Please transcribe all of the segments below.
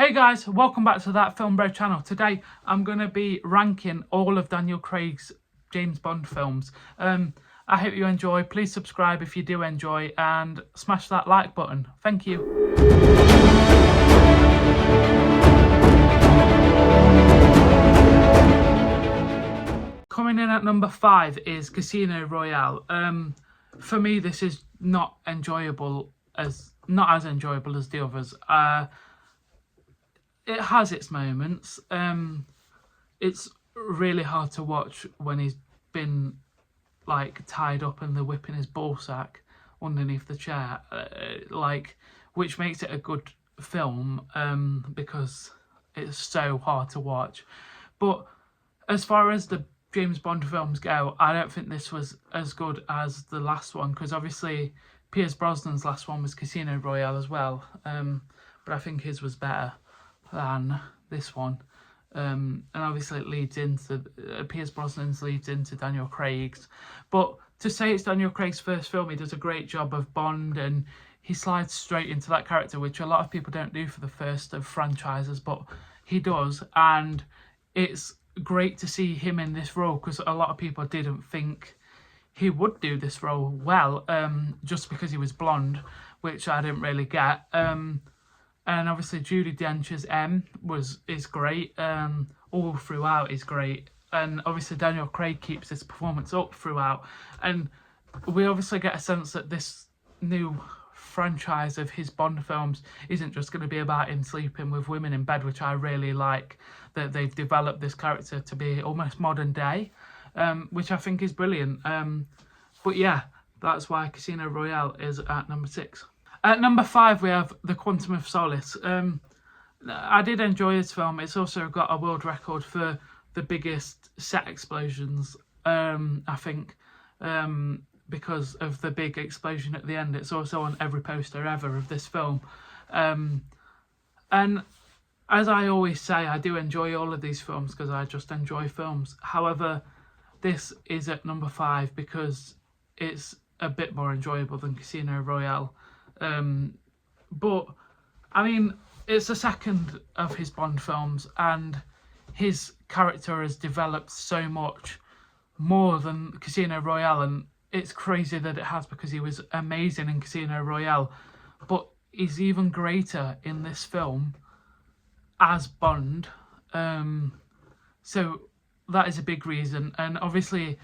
Hey guys, welcome back to That Film Bro channel. Today I'm going to be ranking all of Daniel Craig's James Bond films. I hope you enjoy. Please subscribe if you do enjoy and smash that like button. Thank you. Coming in at number 5 is Casino Royale. For me, this is not as enjoyable as the others. It has its moments. It's really hard to watch when he's been like tied up and they're whipping his ballsack underneath the chair, which makes it a good film because it's so hard to watch. But as far as the James Bond films go, I don't think this was as good as the last one, because obviously Pierce Brosnan's last one was Casino Royale as well, but I think his was better than this one, and obviously it leads into Pierce Brosnan's leads into Daniel Craig's. But to say it's Daniel Craig's first film, he does a great job of Bond, and he slides straight into that character, which a lot of people don't do for the first of franchises, but he does. And it's great to see him in this role, because a lot of people didn't think he would do this role well, just because he was blonde, which I didn't really get. And obviously Judi Dench's M is great. All throughout is great. And obviously Daniel Craig keeps his performance up throughout. And we obviously get a sense that this new franchise of his Bond films isn't just going to be about him sleeping with women in bed, which I really like, that they've developed this character to be almost modern day, which I think is brilliant. But yeah, that's why Casino Royale is at number 6. At number 5, we have The Quantum of Solace. I did enjoy this film. It's also got a world record for the biggest set explosions, I think, because of the big explosion at the end. It's also on every poster ever of this film. And as I always say, I do enjoy all of these films because I just enjoy films. However, this is at number 5 because it's a bit more enjoyable than Casino Royale. But I mean, it's the second of his Bond films, and his character has developed so much more than Casino Royale, and it's crazy that it has, because he was amazing in Casino Royale, but he's even greater in this film as Bond. So that is a big reason, and obviously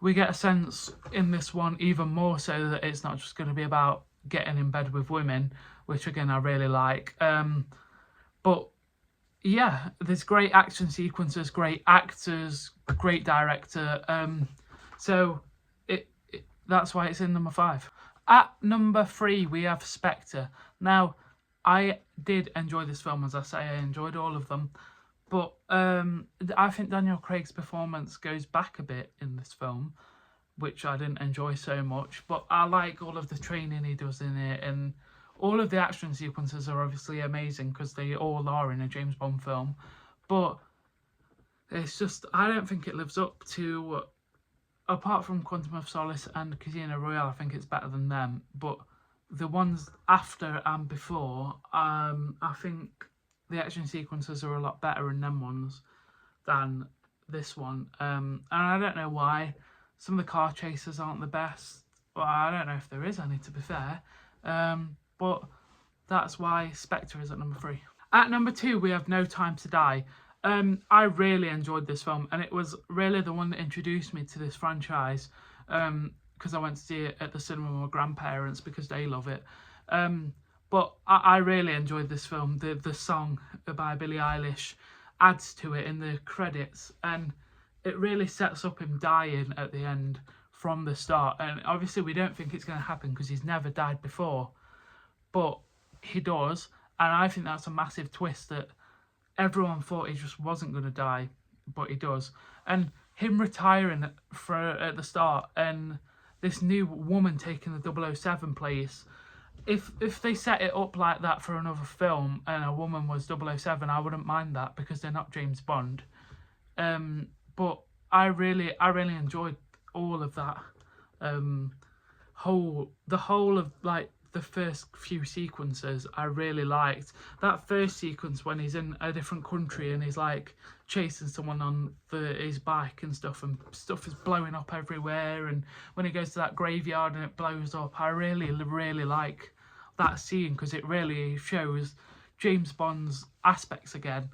we get a sense in this one even more so that it's not just going to be about getting in bed with women, which again I really like. But yeah, there's great action sequences, great actors, great director. So that's why it's in number 5. At number 3, we have Spectre. Now, I did enjoy this film, as I say, I enjoyed all of them. But I think Daniel Craig's performance goes back a bit in this film, which I didn't enjoy so much. But I like all of the training he does in it, and all of the action sequences are obviously amazing because they all are in a James Bond film. But it's just, I don't think it lives up to, apart from Quantum of Solace and Casino Royale, I think it's better than them. But the ones after and before, I think the action sequences are a lot better in them ones than this one. And I don't know why. Some of the car chases aren't the best. Well, I don't know if there is any, to be fair. But that's why Spectre is at number 3. At number 2, we have No Time to Die. I really enjoyed this film, and it was really the one that introduced me to this franchise, because I went to see it at the cinema with my grandparents because they love it. But I really enjoyed this film. The song by Billie Eilish adds to it in the credits, and it really sets up him dying at the end from the start. And obviously we don't think it's going to happen because he's never died before, but he does. And I think that's a massive twist, that everyone thought he just wasn't going to die, but he does. And him retiring at the start, and this new woman taking the 007 place, if they set it up like that for another film and a woman was 007, I wouldn't mind that, because they're not James Bond. But I really enjoyed all of that. The whole of like the first few sequences I really liked. That first sequence when he's in a different country and he's like chasing someone on his bike and stuff is blowing up everywhere, and when he goes to that graveyard and it blows up, I really like that scene because it really shows James Bond's aspects again,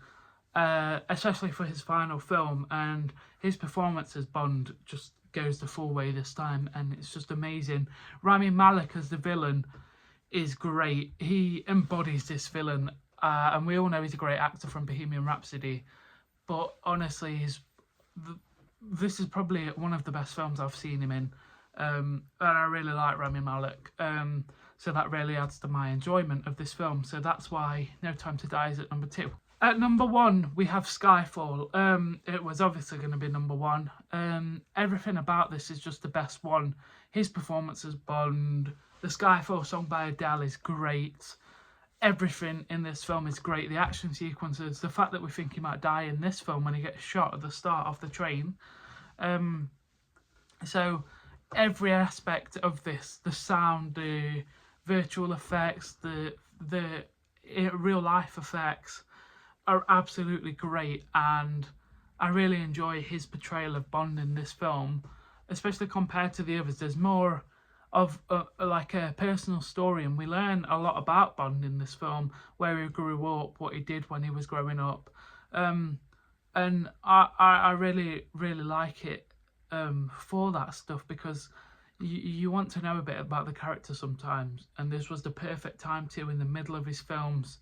especially for his final film, and his performance as Bond just goes the full way this time, and it's just amazing. Rami Malek as the villain is great. He embodies this villain, and we all know he's a great actor from Bohemian Rhapsody, but honestly this is probably one of the best films I've seen him in, and I really like Rami Malek, so that really adds to my enjoyment of this film. So that's why No Time to Die is at number 2. At number 1, we have Skyfall. It was obviously going to be number 1. Everything about this is just the best one. His performance as Bond, the Skyfall song by Adele is great. Everything in this film is great. The action sequences, the fact that we think he might die in this film when he gets shot at the start of the train. So every aspect of this, the sound, the virtual effects, the real life effects, are absolutely great, and I really enjoy his portrayal of Bond in this film, especially compared to the others. There's more of like a personal story, and we learn a lot about Bond in this film, where he grew up, what he did when he was growing up, and I really like it for that stuff, because you want to know a bit about the character sometimes, and this was the perfect time to, in the middle of his films.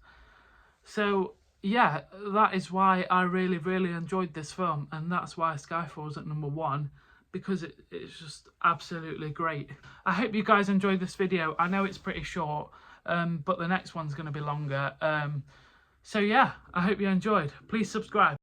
So yeah, that is why I really enjoyed this film, and that's why Skyfall's at number 1, because it's just absolutely great. I hope you guys enjoyed this video. I know it's pretty short, but the next one's going to be longer. So yeah, I hope you enjoyed. Please subscribe.